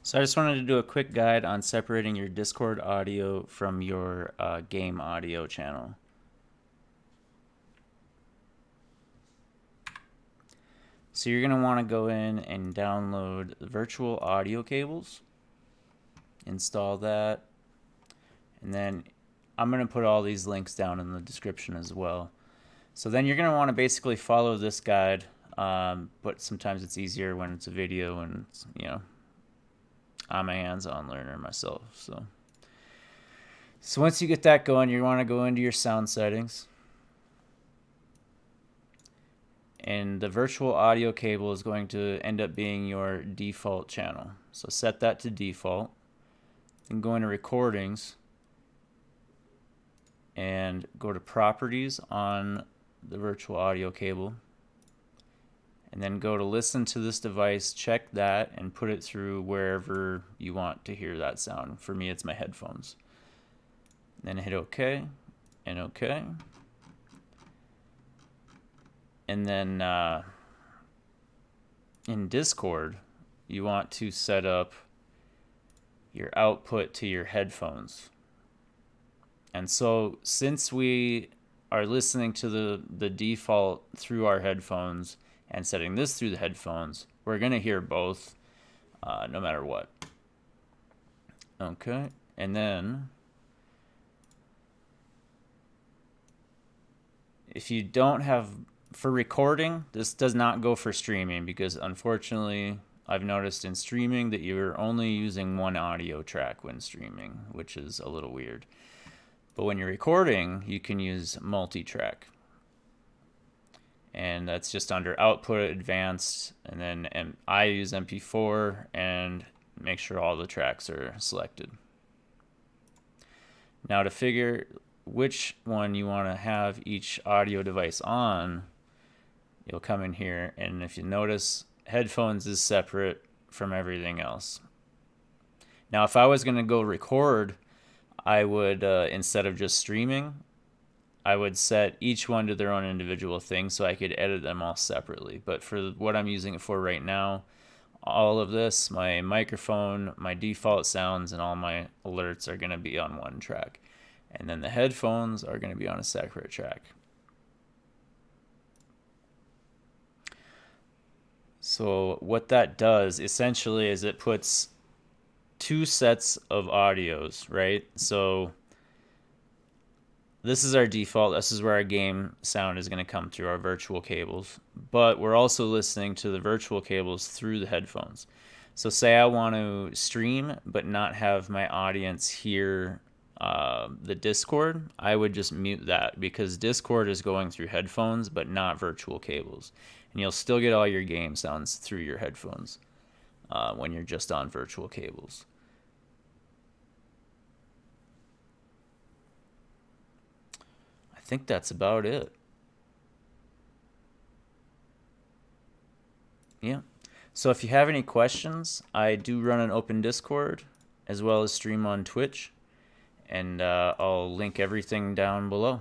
So I just wanted to do a quick guide on separating your Discord audio from your game audio channel. So you're going to want to go in and download the virtual audio cables, install that, and then I'm going to put all these links down in the description as well. So then you're going to want to basically follow this guide, but sometimes it's easier when it's a video and, I'm a hands-on learner myself. So once you get that going, you want to go into your sound settings. And the virtual audio cable is going to end up being your default channel. So set that to default. Then go into recordings and go to properties on the virtual audio cable. And then go to listen to this device, check that, and put it through wherever you want to hear that sound. For me, it's my headphones. Then hit OK and OK. And then in Discord, you want to set up your output to your headphones. And so since we are listening to the default through our headphones and setting this through the headphones, we're going to hear both no matter what. Okay, and then if you don't have, for recording, this does not go for streaming because unfortunately I've noticed in streaming that you're only using one audio track when streaming, which is a little weird. But when you're recording, you can use multi-track. And that's just under output, advanced, and then I use MP4 and make sure all the tracks are selected. Now to figure which one you want to have each audio device on, you'll come in here, and if you notice, headphones is separate from everything else. Now if I was going to go record, I would, instead of just streaming, I would set each one to their own individual thing so I could edit them all separately. But for what I'm using it for right now, all of this, my microphone, my default sounds, and all my alerts are going to be on one track. And then the headphones are going to be on a separate track. So what that does essentially is it puts two sets of audios, right? So this is our default. This is where our game sound is going to come through our virtual cables. But we're also listening to the virtual cables through the headphones. So say I want to stream but not have my audience hear the Discord, I would just mute that because Discord is going through headphones but not virtual cables. And you'll still get all your game sounds through your headphones when you're just on virtual cables. I think that's about it. Yeah. So if you have any questions, I do run an open Discord as well as stream on Twitch, and I'll link everything down below.